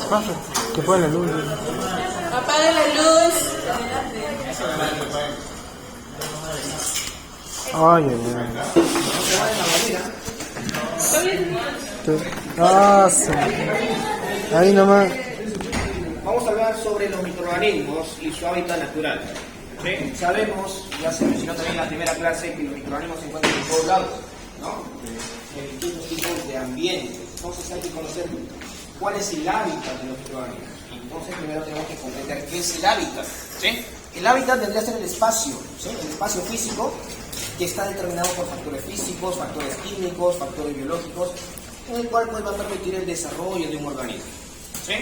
Pasa, que fue la luz. Apaga la luz. Ay, ay, ay. Ah, sí. Ahí nomás. Vamos a hablar sobre los microorganismos y su hábitat natural. ¿Sí? Sabemos, ya se mencionó también en la primera clase, que los microorganismos se encuentran en todos lados, ¿no? En distintos tipos de ambientes. Entonces hay que conocer cuál es el hábitat de los microorganismos. Entonces primero tenemos que comprender qué es el hábitat. ¿Sí? El hábitat vendría a ser el espacio, ¿sí? El espacio físico que está determinado por factores físicos, factores químicos, factores biológicos, en el cual pues, va a permitir el desarrollo de un organismo. ¿Sí?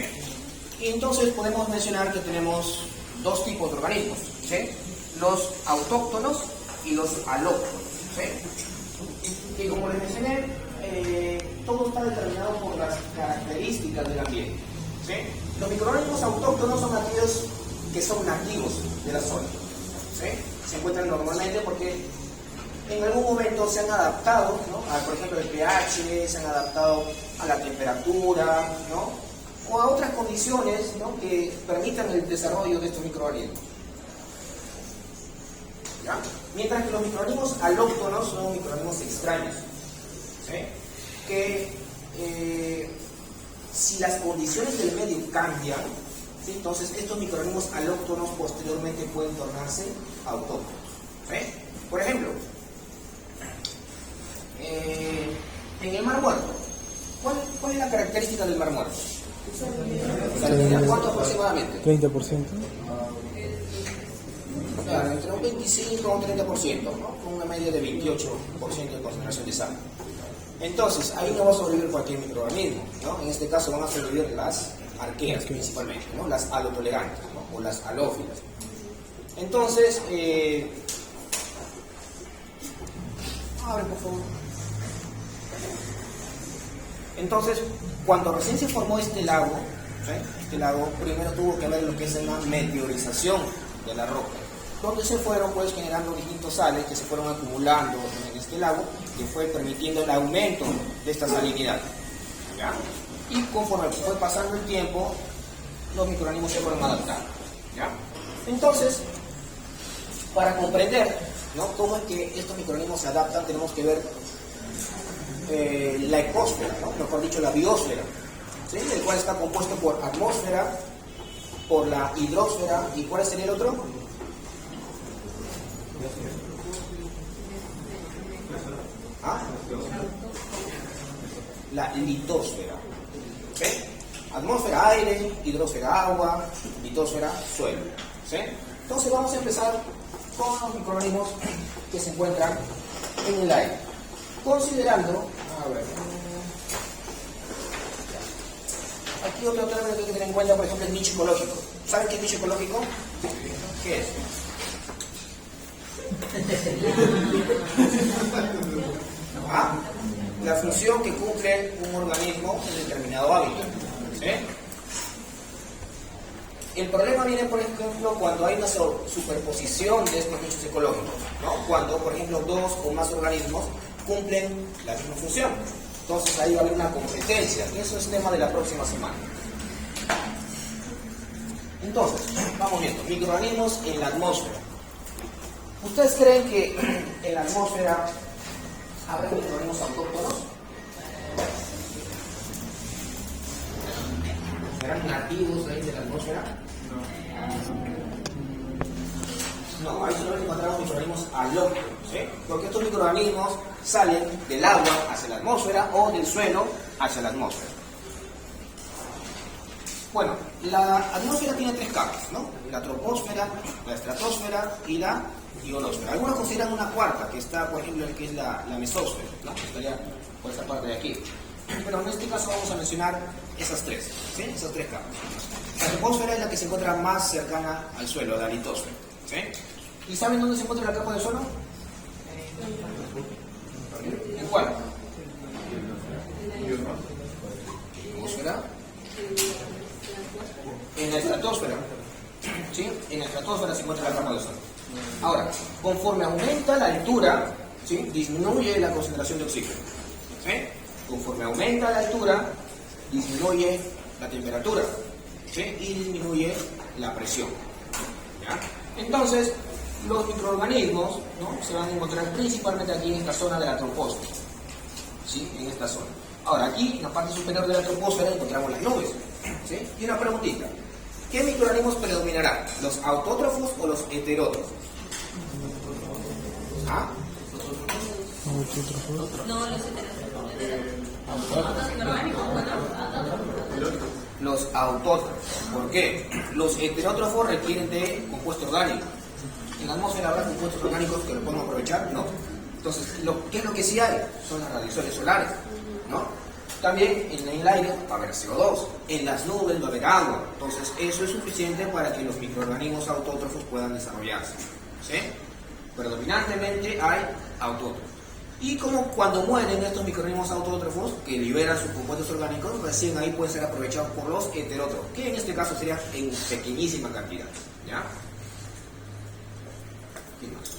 Y entonces podemos mencionar que tenemos dos tipos de organismos, ¿sí? Los autóctonos y los alóctonos. ¿Sí? Y como les mencioné, todo está determinado por las características del ambiente. ¿Sí? Los microorganismos autóctonos son aquellos que son nativos de la zona. ¿Sí? Se encuentran normalmente porque en algún momento se han adaptado, ¿no? Por ejemplo, el pH, se han adaptado a la temperatura, ¿no? O a otras condiciones, ¿no? Que permitan el desarrollo de estos microorganismos. ¿Ya? Mientras que los microorganismos alóctonos son microorganismos extraños, ¿sí? Que si las condiciones del medio cambian, ¿sí? Entonces estos microorganismos alóctonos posteriormente pueden tornarse autóctonos. ¿Sí? Por ejemplo, en el Mar Muerto, ¿cuál es la característica del Mar Muerto? ¿Cuánto aproximadamente? 30%. Claro, entre un 25 o un 30%, ¿no? Con una media de 28% de concentración de sal. Entonces, ahí no va a sobrevivir cualquier microorganismo, ¿no? En este caso van a sobrevivir las arqueas principalmente, ¿no? Las halotolerantes, ¿no? O las halófilas. Entonces, abre por favor. Entonces, cuando recién se formó este lago, ¿sí? Este lago primero tuvo que haber lo que es una meteorización de la roca, donde se fueron pues generando distintos sales que se fueron acumulando en este lago, que fue permitiendo el aumento de esta salinidad. ¿Ya? Y conforme fue pasando el tiempo, los microorganismos se fueron adaptando. ¿Ya? Entonces, para comprender, ¿no? Cómo es que estos microorganismos se adaptan, tenemos que ver la ecosfera, ¿no? Mejor dicho, la biosfera, ¿sí? El cual está compuesto por atmósfera, por la hidrosfera, ¿y cuál sería el otro? ¿Ah? La litosfera. ¿Sí? Atmósfera, aire; hidrosfera, agua; litosfera, suelo. ¿Sí? Entonces vamos a empezar con los microorganismos que se encuentran en el aire. Considerando, a ver, aquí otro término que hay que tener en cuenta, por ejemplo, el nicho ecológico. ¿Saben qué es nicho ecológico? ¿Qué es? ¿Ah? La función que cumple un organismo en determinado hábitat. ¿Sí? El problema viene, por ejemplo, cuando hay una superposición de estos nichos ecológicos, ¿no? Cuando, por ejemplo, dos o más organismos cumplen la misma función. Entonces ahí va a haber una competencia, y eso es tema de la próxima semana. Entonces, vamos viendo, microorganismos en la atmósfera. ¿Ustedes creen que en la atmósfera habrá microorganismos autóctonos? ¿Serán nativos ahí de la atmósfera? No, ahí solo encontramos microorganismos alóctonos, ¿sí? Porque estos microorganismos salen del agua hacia la atmósfera o del suelo hacia la atmósfera. Bueno, la atmósfera tiene tres capas, ¿no? La troposfera, la estratosfera y la ionosfera. Algunos consideran una cuarta, que está, por ejemplo, que es la mesósfera, ¿no? Que estaría por esta parte de aquí. Pero en este caso vamos a mencionar esas tres, ¿sí? Esas tres capas. La troposfera es la que se encuentra más cercana al suelo, la litosfera, ¿sí? ¿Y saben dónde se encuentra la capa del suelo? ¿En cuál? ¿Atmósfera? En la estratosfera. ¿Sí? En la estratosfera se encuentra la capa del suelo. Ahora, conforme aumenta la altura, ¿sí? Disminuye la concentración de oxígeno. ¿Sí? Conforme aumenta la altura, disminuye la temperatura, ¿sí? Y disminuye la presión, ¿ya? Entonces, los microorganismos, ¿no?, se van a encontrar principalmente aquí en esta zona de la troposfera, ¿sí? En esta zona. Ahora, aquí en la parte superior de la troposfera encontramos las nubes, ¿sí? Y una preguntita: ¿qué microorganismos predominarán? ¿Los autótrofos o los heterótrofos? ¿Ah? No, los Los autótrofos. ¿Por qué? Los heterótrofos requieren de compuesto orgánico. ¿En la atmósfera habrá compuestos orgánicos que lo podemos aprovechar? No. Entonces, ¿qué es lo que sí hay? Son las radiaciones solares, ¿no? También en el aire va a haber CO2, en las nubes va a haber agua. Entonces, eso es suficiente para que los microorganismos autótrofos puedan desarrollarse, ¿sí? Predominantemente hay autótrofos. Y como cuando mueren estos microorganismos autótrofos que liberan sus compuestos orgánicos, recién ahí pueden ser aprovechados por los heterótrofos, que en este caso serían en pequeñísima cantidad, ¿ya? ¿Qué más?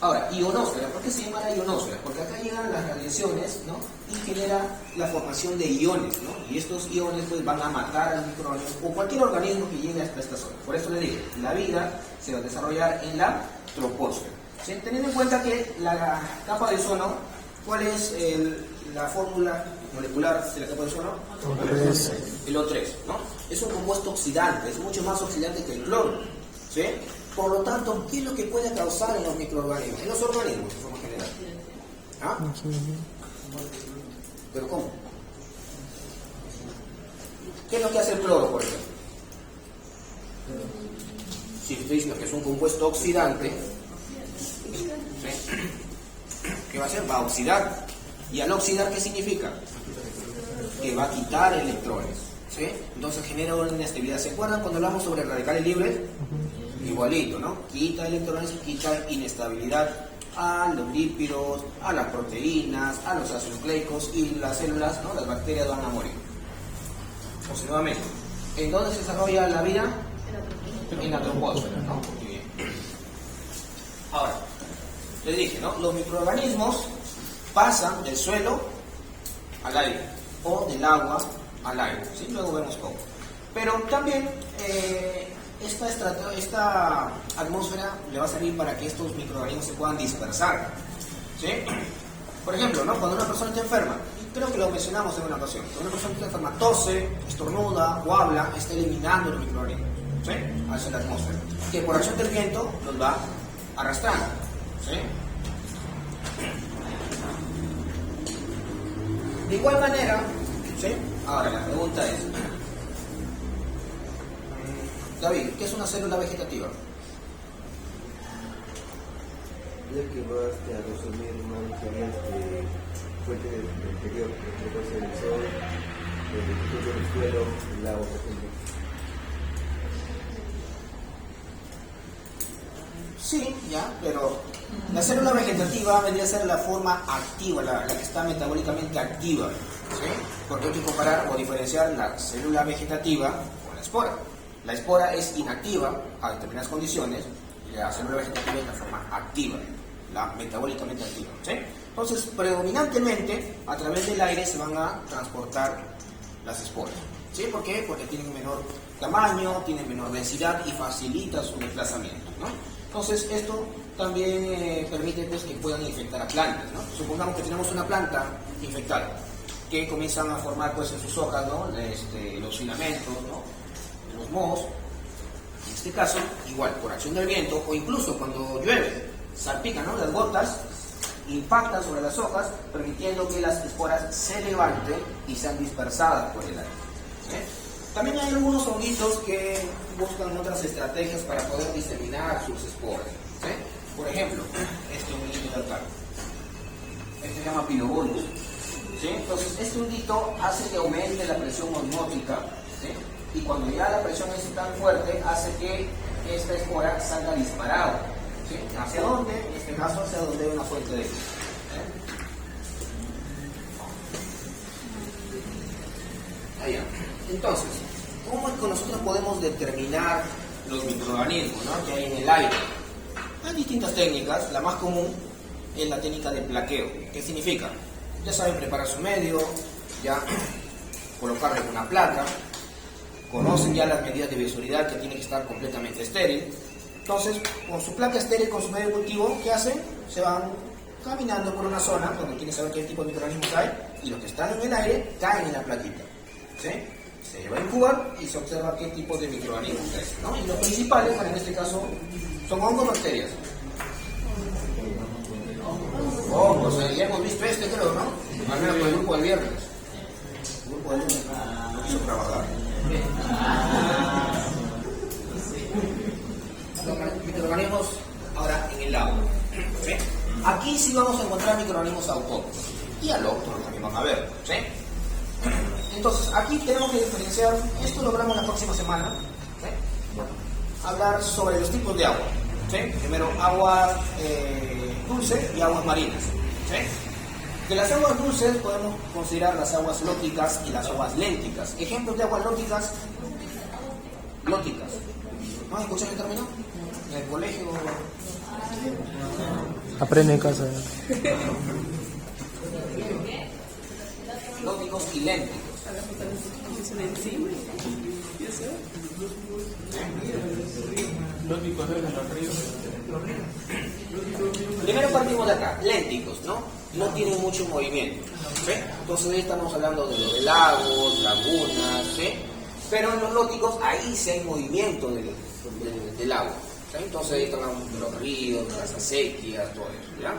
Ahora, ionosfera. ¿Por qué se llama la ionosfera? Porque acá llegan las radiaciones, ¿no?, y genera la formación de iones, ¿no? Y estos iones pues van a matar a los microorganismos o cualquier organismo que llegue hasta esta zona. Por eso le digo, la vida se va a desarrollar en la troposfera. ¿Sí? Teniendo en cuenta que la capa de ozono, ¿cuál es la fórmula molecular de la capa de ozono? O3. El O3, ¿no? Es un compuesto oxidante, es mucho más oxidante que el cloro, ¿sí? Por lo tanto, ¿qué es lo que puede causar en los microorganismos? En los organismos, de forma general. ¿Ah? ¿Pero cómo? ¿Qué es lo que hace el cloro, por ejemplo? Si estoy diciendo que es un compuesto oxidante, ¿sí?, ¿qué va a hacer? Va a oxidar. ¿Y al oxidar qué significa? Que va a quitar electrones, ¿sí? Entonces genera una inestabilidad. ¿Se acuerdan cuando hablamos sobre radicales libres? Igualito, ¿no? Quita electrones y quita inestabilidad a los lípidos, a las proteínas, a los ácidos nucleicos, y las células, ¿no?, las bacterias van a morir. Entonces, nuevamente, ¿en dónde se desarrolla la vida? En la troposfera, ¿no? Muy bien. Ahora, les dije, ¿no?, los microorganismos pasan del suelo al aire o del agua al aire, ¿sí? Luego vemos cómo. Pero también esta atmósfera le va a servir para que estos microorganismos se puedan dispersar, ¿sí? Por ejemplo, ¿no?, cuando una persona está enferma, y creo que lo mencionamos en una ocasión, cuando una persona está enferma, tose, estornuda o habla, está eliminando los microorganismos, ¿sí?, hacia la atmósfera, que por acción del viento los va arrastrando, ¿sí? De igual manera, ¿sí? Ahora la pregunta es, David, ¿qué es una célula vegetativa? Ya que va a resumir una fuente del interior, que puede ser el sol, el suelo, el agua, por ejemplo. Sí, ya, pero la célula vegetativa vendría a ser la forma activa, la que está metabólicamente activa, ¿sí? Porque hay que comparar o diferenciar la célula vegetativa con la espora. La espora es inactiva a determinadas condiciones y la célula vegetativa es la forma activa, la metabólicamente activa, ¿sí? Entonces, predominantemente, a través del aire se van a transportar las esporas, ¿sí? ¿Por qué? Porque tienen menor tamaño, tienen menor densidad y facilita su desplazamiento, ¿no? Entonces, esto también permite pues, que puedan infectar a plantas, ¿no? Supongamos que tenemos una planta infectada que comienzan a formar pues, en sus hojas, ¿no?, los filamentos, ¿no?, los mohos. En este caso, igual, por acción del viento o incluso cuando llueve, salpican, ¿no?, las gotas, impactan sobre las hojas, permitiendo que las esporas se levanten y sean dispersadas por el aire, ¿sí? También hay algunos honguitos que buscan otras estrategias para poder diseminar sus esporas, ¿sí? Por ejemplo, este honguito de acá, este se llama Pilobolus, ¿sí? Entonces, este honguito hace que aumente la presión osmótica, ¿sí? Y cuando ya la presión es tan fuerte, hace que esta espora salga disparada, ¿sí? ¿Hacia dónde? En este caso, hacia donde hay una fuente de luz, Allá. Entonces, ¿cómo es que nosotros podemos determinar los microorganismos, ¿no?, que hay en el aire? Hay distintas técnicas. La más común es la técnica de plaqueo. ¿Qué significa? Ya saben preparar su medio, ya colocarle una placa, conocen ya las medidas de bioseguridad, que tiene que estar completamente estéril. Entonces, con su placa estéril, con su medio de cultivo, ¿qué hacen? Se van caminando por una zona donde quieren saber qué tipo de microorganismos hay, y los que están en el aire caen en la plaquita, ¿sí? Se va a incubar y se observa qué tipo de microorganismos crecen, ¿no? Y los principales, en este caso, son hongos, bacterias. Hongos, ya hemos visto creo, ¿no? Al menos con el grupo del viernes. El grupo del lunes no quiso trabajar. Los microorganismos ahora en el agua, ¿sí? Aquí sí vamos a encontrar microorganismos autóctonos y alóctonos también van a ver, ¿sí? Entonces aquí tenemos que diferenciar, esto lo veremos la próxima semana, ¿sí? Hablar sobre los tipos de agua, ¿sí? Primero agua dulce y aguas marinas, ¿sí? De las aguas dulces podemos considerar las aguas lóticas y las aguas lénticas. Ejemplos de aguas lóticas. ¿No has escuchado el término? En el colegio. Aprende en casa. Lóticos y lénticos. Primero partimos de acá, lénticos, ¿no? No tienen mucho movimiento, ¿sí? Entonces ahí estamos hablando de lagos, lagunas, ¿sí? Pero en los lóticos ahí sí hay movimiento del agua, ¿sí? Entonces ahí están los ríos, las acequias, todo eso, ¿ya?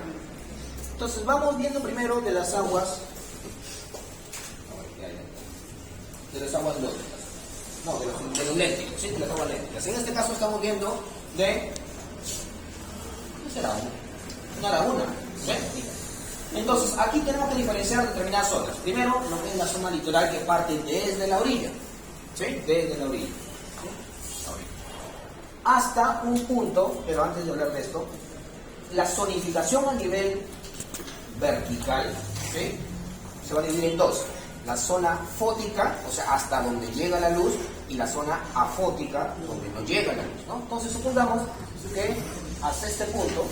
Entonces vamos viendo primero de las aguas, lóticas. No, de los lénticos, ¿sí? De las aguas lénticas. En este caso estamos viendo de... ¿qué será? Una laguna, ¿sí? Entonces, aquí tenemos que diferenciar determinadas zonas. Primero, lo que es la zona litoral que parte desde la orilla, ¿sí? Desde la orilla, ¿sí? Hasta un punto, pero antes de hablar de esto, la zonificación a nivel vertical, ¿sí? Se va a dividir en dos. La zona fótica, o sea, hasta donde llega la luz, y la zona afótica, donde no llega la luz, ¿no? Entonces, supongamos que hasta este punto,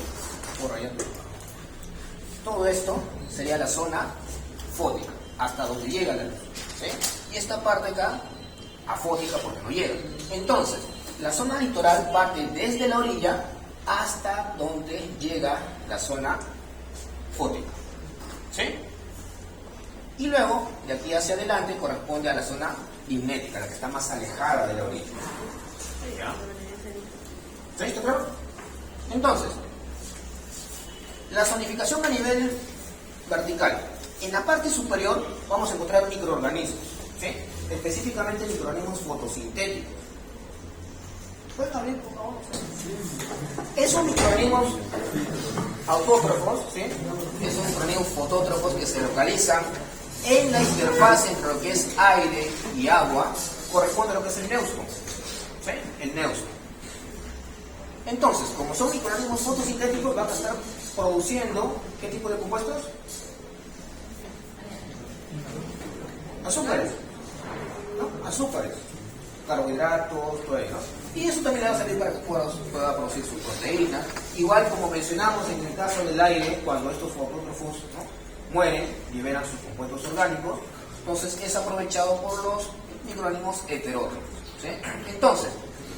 por allá, todo esto sería la zona fótica, hasta donde llega la luz, ¿sí? Y esta parte acá, afótica, porque no llega. Entonces, la zona litoral parte desde la orilla hasta donde llega la zona fótica, ¿sí? Y luego, de aquí hacia adelante, corresponde a la zona limnética, la que está más alejada de la orilla. ¿Sí? ¿Está claro? Entonces, la zonificación a nivel vertical. En la parte superior vamos a encontrar microorganismos, ¿sí? Específicamente microorganismos fotosintéticos. ¿Puedes abrir, por favor? Esos microorganismos autótrofos, ¿sí? Esos microorganismos fotótrofos que se localizan en la interfaz entre lo que es aire y agua, corresponde a lo que es el neutron, ¿sí? El neutron. Entonces, como son microorganismos fotosintéticos, van a estar produciendo ¿qué tipo de compuestos? Azúcares, ¿no? Azúcares, carbohidratos, todo eso. Y eso también le va a servir para que pueda producir su proteína. Igual como mencionamos en el caso del aire, cuando estos fotótrofos, ¿no?, mueren, liberan sus compuestos orgánicos, entonces es aprovechado por los microorganismos heterótrofos, ¿sí? Entonces,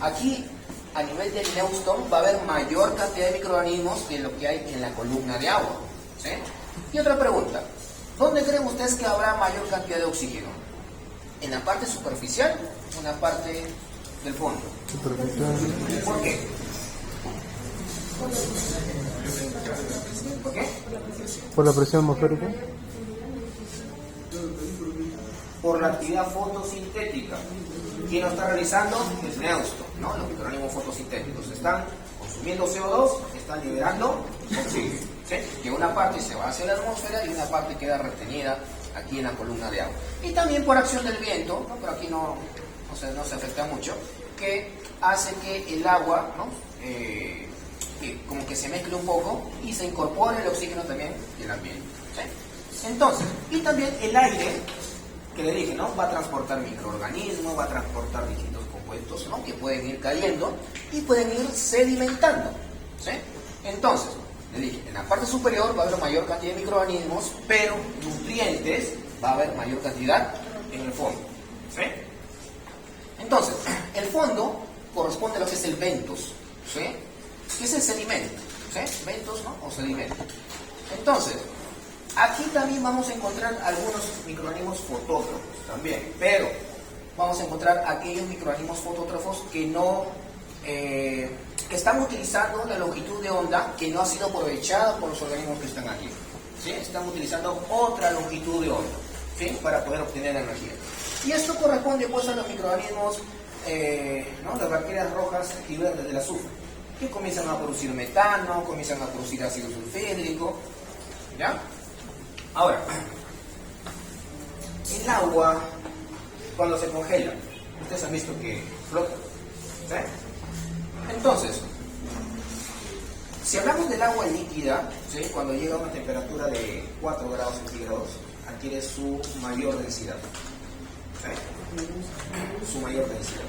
aquí a nivel del neutron va a haber mayor cantidad de microorganismos que lo que hay en la columna de agua, ¿sí? Y otra pregunta, ¿dónde creen ustedes que habrá mayor cantidad de oxígeno? ¿En la parte superficial o en la parte del fondo? Superficial. ¿Por qué? ¿Por qué? Por la presión atmosférica. Por la actividad fotosintética. ¿Quién lo está realizando? El neutron, ¿no? Los microorganismos fotosintéticos están consumiendo CO2, están liberando oxígeno, ¿sí? Que una parte se va hacia la atmósfera y una parte queda retenida aquí en la columna de agua. Y también por acción del viento, ¿no? Pero aquí no se afecta mucho, que hace que el agua, ¿no?, como que se mezcle un poco y se incorpore el oxígeno también del ambiente, ¿sí? Entonces, y también el aire, que le dije, ¿no?, va a transportar microorganismos, va a transportar distintos compuestos, ¿no?, que pueden ir cayendo y pueden ir sedimentando, ¿sí? Entonces, le dije, en la parte superior va a haber mayor cantidad de microorganismos, pero nutrientes va a haber mayor cantidad en el fondo, ¿sí? Entonces, el fondo corresponde a lo que es el bentos, ¿sí? Que es el sedimento, ¿sí? Bentos, ¿no? O sedimento. Entonces, aquí también vamos a encontrar algunos microorganismos fotótrofos también, pero vamos a encontrar aquellos microorganismos fotótrofos que no, que están utilizando la longitud de onda que no ha sido aprovechada por los organismos que están aquí, ¿sí? Están utilizando otra longitud de onda, ¿sí? Para poder obtener energía. Y esto corresponde pues a los microorganismos, ¿no? Las bacterias rojas y verdes del azufre, que comienzan a producir metano, comienzan a producir ácido sulfídrico, ¿ya? Ahora, el agua, cuando se congela, ustedes han visto que flota, ¿sí? Entonces, si hablamos del agua líquida, ¿sí? Cuando llega a una temperatura de 4 grados centígrados, adquiere su mayor densidad, ¿sí? Su mayor densidad,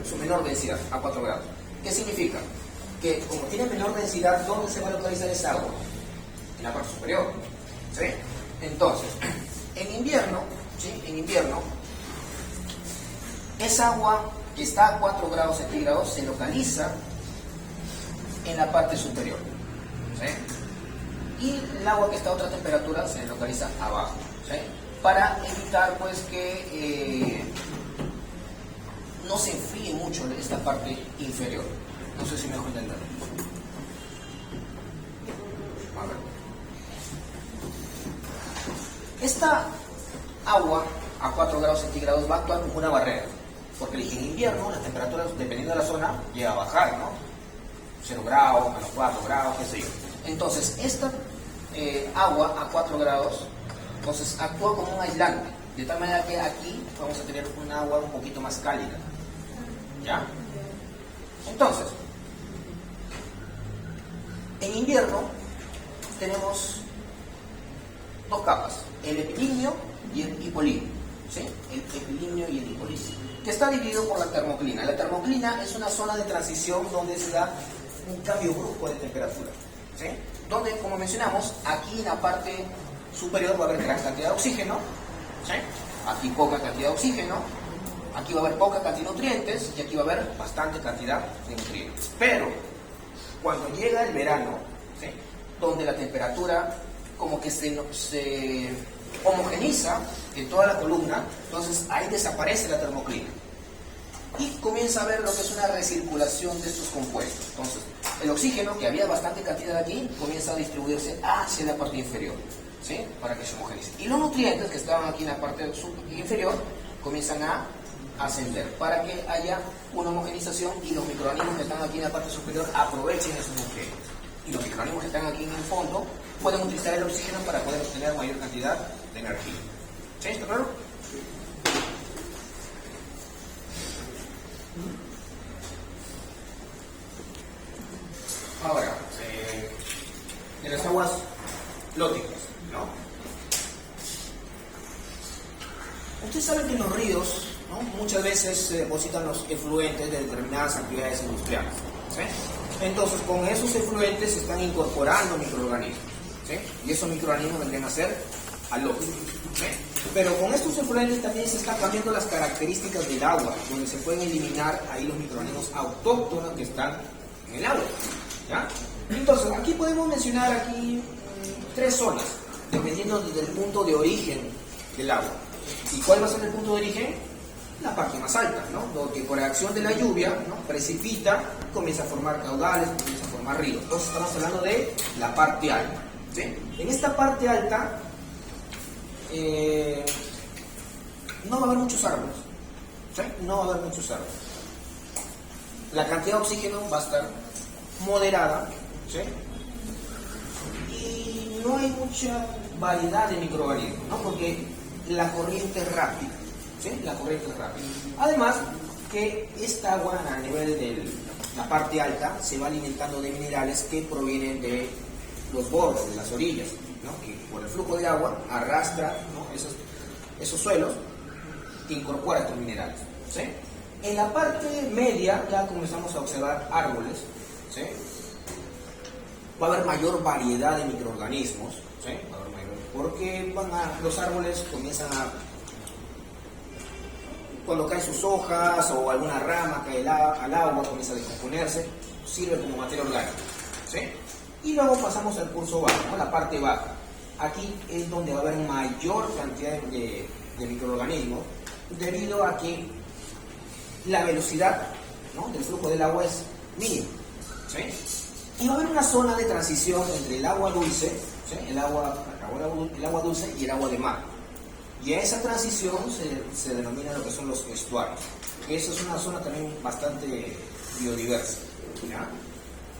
su menor densidad a 4 grados. ¿Qué significa? Que como tiene menor densidad, ¿dónde se va a localizar esa agua? En la parte superior, ¿sí? Entonces, en invierno, ¿sí? En invierno, esa agua que está a 4 grados centígrados se localiza en la parte superior, ¿sí? Y el agua que está a otra temperatura se localiza abajo, ¿sí? Para evitar pues que no se enfríe mucho esta parte inferior. No sé si me dejo entender. A ver. Esta agua a 4 grados centígrados va a actuar como una barrera, porque en invierno las temperaturas, dependiendo de la zona, llega a bajar, ¿no? 0 grados, menos 4 grados, qué sé yo. Entonces, esta agua a 4 grados, entonces actúa como un aislante, de tal manera que aquí vamos a tener un agua un poquito más cálida, ¿ya? Entonces, en invierno tenemos dos capas, el epilígneo y el hipolígneo, ¿sí? El epilígneo y el hipolígneo, que está dividido por la termoclina. La termoclina es una zona de transición donde se da un cambio brusco de temperatura, ¿sí? Donde, como mencionamos, aquí en la parte superior va a haber gran cantidad de oxígeno, ¿sí? Aquí poca cantidad de oxígeno, aquí va a haber poca cantidad de nutrientes y aquí va a haber bastante cantidad de nutrientes. Pero cuando llega el verano, ¿sí? Donde la temperatura como que se homogeniza en toda la columna, entonces ahí desaparece la termoclina y comienza a haber lo que es una recirculación de estos compuestos. Entonces, el oxígeno, que había bastante cantidad aquí, comienza a distribuirse hacia la parte inferior, ¿sí? Para que se homogenice. Y los nutrientes que estaban aquí en la parte inferior comienzan a ascender para que haya una homogenización y los microorganismos que están aquí en la parte superior aprovechen esos nutrientes. Y los microorganismos que están aquí en el fondo pueden utilizar el oxígeno para poder obtener mayor cantidad de energía. ¿Sí? ¿Está claro? Ahora, en las aguas lóticas, ¿no? Ustedes saben que en los ríos, ¿no? Muchas veces se depositan los efluentes de determinadas actividades industriales, ¿sí? Entonces, con esos efluentes se están incorporando microorganismos, ¿sí? Y esos microorganismos vendrían a ser halógenos, ¿sí? Pero con estos efluentes también se están cambiando las características del agua, donde se pueden eliminar ahí los microorganismos autóctonos que están en el agua, ¿ya? Entonces, aquí podemos mencionar aquí tres zonas, dependiendo del punto de origen del agua. ¿Y cuál va a ser el punto de origen? La parte más alta, ¿no? Porque por acción de la lluvia, ¿no? Precipita, comienza a formar caudales, comienza a formar ríos. Entonces estamos hablando de la parte alta, ¿sí? En esta parte alta no va a haber muchos árboles, ¿sí? No va a haber muchos árboles. La cantidad de oxígeno va a estar moderada, ¿sí? Y no hay mucha variedad de microorganismos, ¿no? Porque la corriente es rápida, ¿sí? La corriente es rápida. Además, que esta agua a nivel de la parte alta se va alimentando de minerales que provienen de los bordes, de las orillas, ¿no? Que por el flujo de agua arrastra, ¿no? esos suelos que incorpora estos minerales, ¿sí? En la parte media ya comenzamos a observar árboles, ¿sí? Va a haber mayor variedad de microorganismos, ¿sí? Va a haber mayor, porque los árboles comienzan a cuando caen sus hojas o alguna rama cae al agua, comienza a descomponerse, sirve como materia orgánica. ¿Sí? Y luego pasamos al curso bajo, ¿no? La parte baja. Aquí es donde va a haber mayor cantidad de microorganismos, debido a que la velocidad, ¿no?, del flujo del agua es mínima. ¿Sí? Y va a haber una zona de transición entre el agua dulce, ¿sí?, el agua dulce y el agua de mar. Y a esa transición se denomina lo que son los estuarios. Esa es una zona también bastante biodiversa. ¿Ya?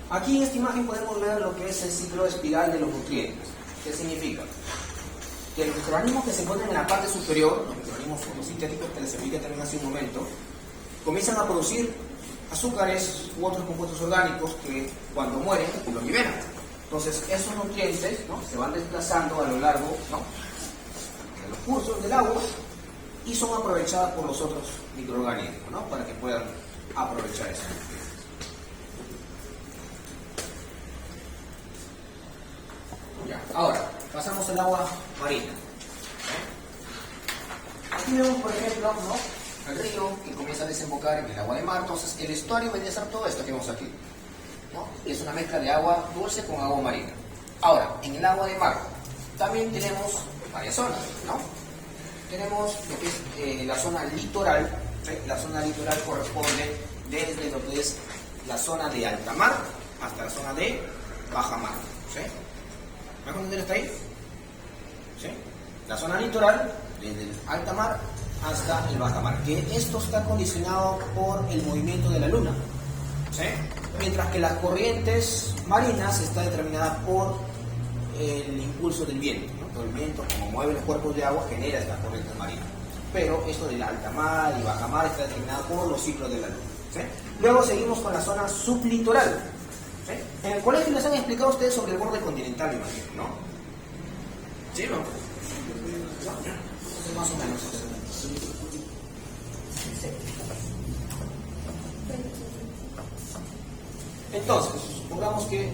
Aquí en esta imagen podemos ver lo que es el ciclo espiral de los nutrientes. ¿Qué significa? Que los microorganismos que se encuentran en la parte superior, los microorganismos fotosintéticos que les expliqué también hace un momento, comienzan a producir azúcares u otros compuestos orgánicos que cuando mueren los liberan. Entonces esos nutrientes, ¿no?, se van desplazando a lo largo, ¿no?, de los cursos del agua y son aprovechadas por los otros microorganismos, ¿no?, para que puedan aprovechar esos nutrientes. Ya, ahora pasamos al agua marina. Aquí vemos, por ejemplo, ¿no?, el río que comienza a desembocar en el agua de mar. Entonces el estuario vendría a ser todo esto que vemos aquí, ¿no? Es una mezcla de agua dulce con agua marina. Ahora, en el agua de mar también tenemos varias zonas, ¿no? Tenemos lo que es la zona litoral. ¿Sí? La zona litoral corresponde desde lo que es la zona de alta mar hasta la zona de baja mar. ¿Sí? ¿Me van a entender hasta ahí? ¿Sí? La zona litoral, desde el alta mar hasta el baja mar, que esto está condicionado por el movimiento de la luna. ¿Sí? Mientras que las corrientes marinas está determinada por el impulso del viento, ¿no? Todo el viento, como mueve los cuerpos de agua, genera estas corrientes marinas. Pero esto de la alta mar y baja mar está determinado por los ciclos de la luna. ¿Sí? Luego seguimos con la zona sublitoral. ¿Sí? En el colegio les han explicado a ustedes sobre el borde continental, me imagino, ¿no? ¿Sí, no? Más o menos. Entonces, supongamos que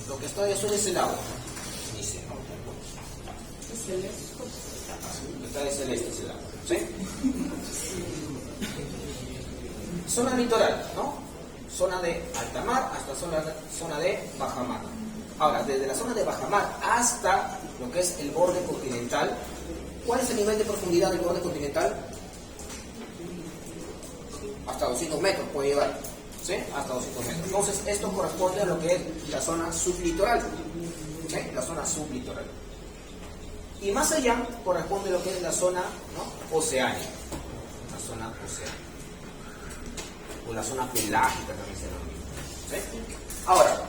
lo que está eso es el agua. Dice, ¿no? Está de celeste es el agua. ¿Sí? Zona litoral, ¿no? Zona de alta mar hasta zona de baja mar. Ahora, desde la zona de baja mar hasta lo que es el borde continental, ¿cuál es el nivel de profundidad del borde continental? Hasta 200 metros puede llegar, ¿sí? Hasta 200 metros. Entonces, esto corresponde a lo que es la zona sublitoral, ¿sí? La zona sublitoral. Y más allá corresponde a lo que es la zona, ¿no?, oceánica. La zona oceánica. O la zona pelágica también se denomina. ¿Sí? Ahora,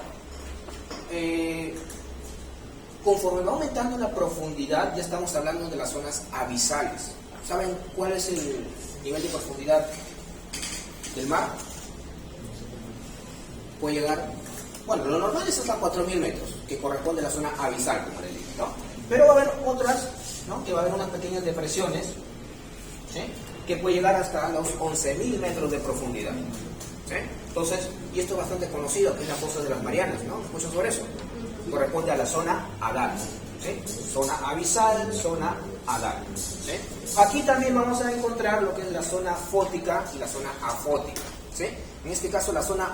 conforme va aumentando la profundidad, ya estamos hablando de las zonas abisales. ¿Saben cuál es el nivel de profundidad del mar? Puede llegar, bueno, lo normal es hasta 4.000 metros, que corresponde a la zona abisal, como les digo, ¿no? Pero va a haber otras, ¿no?, que va a haber unas pequeñas depresiones, ¿sí?, que puede llegar hasta los 11.000 metros de profundidad. ¿Sí? Entonces, y esto es bastante conocido, que es la fosa de las Marianas, ¿no? ¿Escuchan sobre eso? Corresponde a la zona hadal. ¿Sí? Zona abisal, zona hadal. ¿Sí? Aquí también vamos a encontrar lo que es la zona fótica y la zona afótica. ¿Sí? En este caso, la zona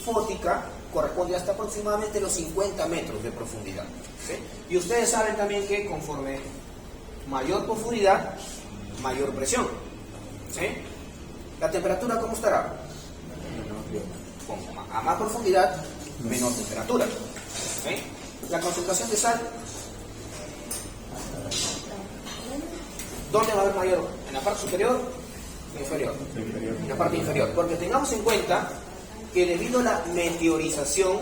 fótica corresponde hasta aproximadamente los 50 metros de profundidad. ¿Sí? Y ustedes saben también que conforme mayor profundidad, mayor presión. ¿Sí? ¿La temperatura cómo estará? A más profundidad, menor temperatura. ¿Sí? La concentración de sal, ¿dónde va a haber mayor? ¿En la parte superior o inferior? En la parte inferior. Porque tengamos en cuenta que debido a la meteorización,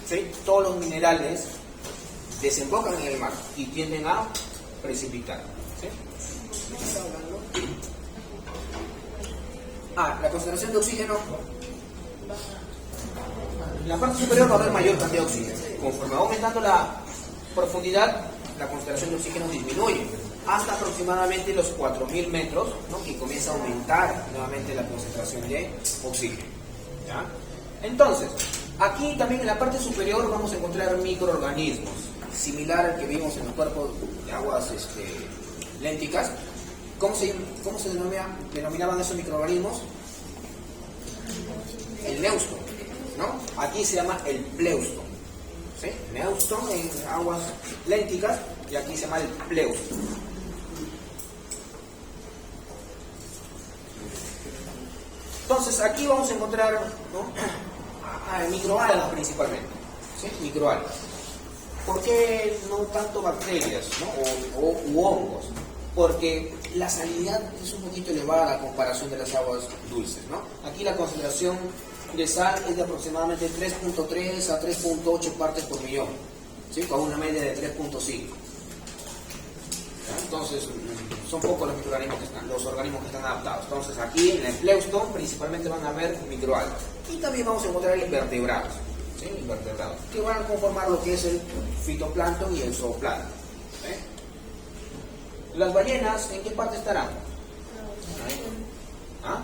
¿sí?, todos los minerales desembocan en el mar y tienden a precipitar. ¿Sí? La concentración de oxígeno. En la parte superior va a haber mayor cantidad de oxígeno. Conforme va aumentando la profundidad, la concentración de oxígeno disminuye hasta aproximadamente los 4.000 metros, ¿no?, que comienza a aumentar nuevamente la concentración de oxígeno. ¿Ya? Entonces, aquí también en la parte superior vamos a encontrar microorganismos. similar al que vimos en los cuerpos de aguas lénticas. ¿Cómo se denominaban esos microorganismos? El neuston, ¿no? Aquí se llama el pleuston, ¿sí? Neuston en aguas lénticas y aquí se llama el pleuston. Entonces aquí vamos a encontrar, ¿no? Microalgas principalmente, ¿sí? Microalgas. ¿Por qué no tanto bacterias, ¿no? u hongos? Porque la salinidad es un poquito elevada a comparación de las aguas dulces, ¿no? Aquí la concentración de sal es de aproximadamente 3.3 a 3.8 partes por millón, ¿sí? Con una media de 3.5. Entonces, son pocos los organismos que están adaptados. Entonces, aquí en el pleuston principalmente van a haber microalgas. Y también vamos a encontrar invertebrados, ¿sí? Invertebrados, que van a conformar lo que es el fitoplancton y el zooplancton, ¿sí? Las ballenas, ¿en qué parte estarán? ¿Ah?